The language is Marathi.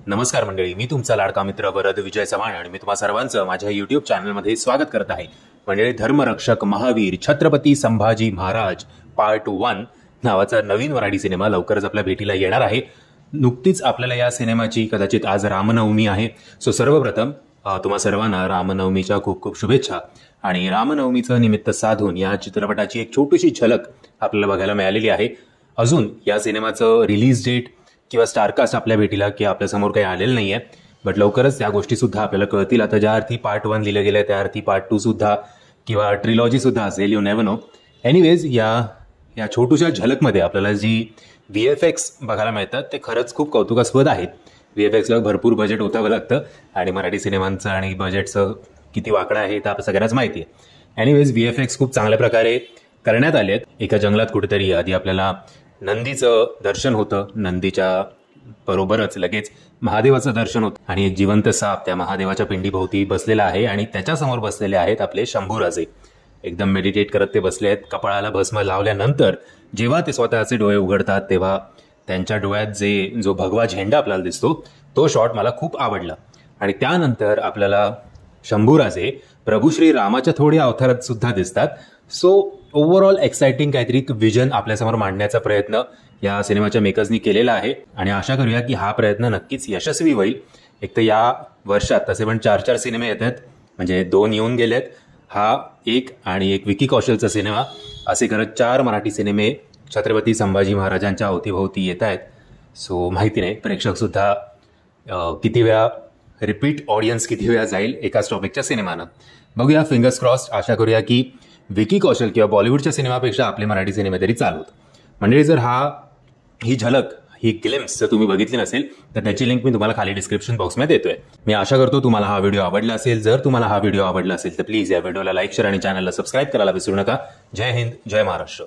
नमस्कार मंडळी, मी तुमचा लाडका मित्र वरद विजय चव्हाण आणि मी तुम्हा सर्वांचं माझ्या युट्यूब चॅनलमध्ये स्वागत करत आहे. मंडळी, धर्मरक्षक महावीर छत्रपती संभाजी महाराज पार्ट 1 नावाचा नवीन मराठी सिनेमा लवकरच आपल्या भेटीला येणार आहे. नुकतीच आपल्याला या सिनेमाची कदाचित आज रामनवमी आहे. सो सर्वप्रथम तुम्हा सर्वांना रामनवमीच्या खूप खूप शुभेच्छा. आणि रामनवमीचं निमित्त साधून या चित्रपटाची एक छोटीशी झलक आपल्याला बघायला मिळालेली आहे. अजून या सिनेमाचं रिलीज डेट किंवा स्टारकास्ट आपल्या भेटीला की आपल्यासमोर काही आलेलं नाही आहे, बट लवकरच त्या गोष्टी सुद्धा आपल्याला कळतील. आता ज्या अर्थी पार्ट 1 लिहिलं गेलं त्या अर्थी पार्ट 2 सुद्धा किंवा ट्रिलॉजी सुद्धा असेल, यू नेव्हर नो. एनिवेज, या छोट्याशा झलकमध्ये आपल्याला जी VFX बघायला मिळतात ते खरंच खूप कौतुकास्पद आहेत. VFXला भरपूर बजेट ओतावं लागतं आणि मराठी सिनेमांचं आणि बजेटचं किती वाकडं आहे ते आपल्या सगळ्यांनाच माहिती आहे. एनिवेज, VFX खूप चांगल्या प्रकारे करण्यात आले आहेत. एका जंगलात कुठेतरी आधी आपल्याला नंदीचं दर्शन होतं, नंदीच्या बरोबरच लगेच महादेवाचं दर्शन होतं आणि एक जिवंत साप त्या महादेवाच्या पिंडीभोवती बसलेला आहे आणि त्याच्यासमोर बसलेले आहेत आपले शंभूराजे. एकदम मेडिटेट करत ते बसले आहेत. कपाळाला भस्म लावल्यानंतर जेव्हा ते स्वतःचे डोळे उघडतात तेव्हा त्यांच्या डोळ्यात जो भगवा झेंडा आपल्याला दिसतो तो शॉट मला खूप आवडला. आणि त्यानंतर आपल्याला शंभूराजे प्रभू श्री रामाच्या थोड्या अवतारात सुद्धा दिसतात. सो ओव्हरऑल एक्साइटिंग काहीतरी विजन आपल्यासमोर मांडण्याचा प्रयत्न या सिनेमाच्या मेकर्सनी केलेला आहे आणि आशा करूया की हा प्रयत्न नक्कीच यशस्वी होईल. एक तर या वर्षात तसे पण 4 सिनेमे येत आहेत, म्हणजे 2 येऊन गेलेत, हा एक आणि एक विकी कौशलचा सिनेमा, असे करत 4 मराठी सिनेमे छत्रपती संभाजी महाराजांच्या अवतीभोवती येत आहेत. सो माहिती नाही प्रेक्षक सुद्धा किती वेळा रिपीट ऑडियन्स किती वेळा जाईल एकाच टॉपिकच्या सिनेमानं. बघूया, फिंगर्स क्रॉस्ड. आशा करूया की विकी कौशल किंवा बॉलिवूडच्या सिनेमापेक्षा आपले मराठी सिनेमे तरी चालवत. म्हणजे जर ही झलक, ही ग्लिम्स जर तुम्ही बघितली नसेल तर त्याची लिंक मी तुम्हाला खाली डिस्क्रिप्शन बॉक्समध्ये देतोय. मी आशा करतो तुम्हाला हा व्हिडिओ आवडला असेल. जर तुम्हाला हा व्हिडिओ आवडला असेल तर प्लीज या व्हिडिओला लाईक, शेअर आणि चॅनलला सबस्क्राईब करायला विसरू नका. जय हिंद, जय महाराष्ट्र.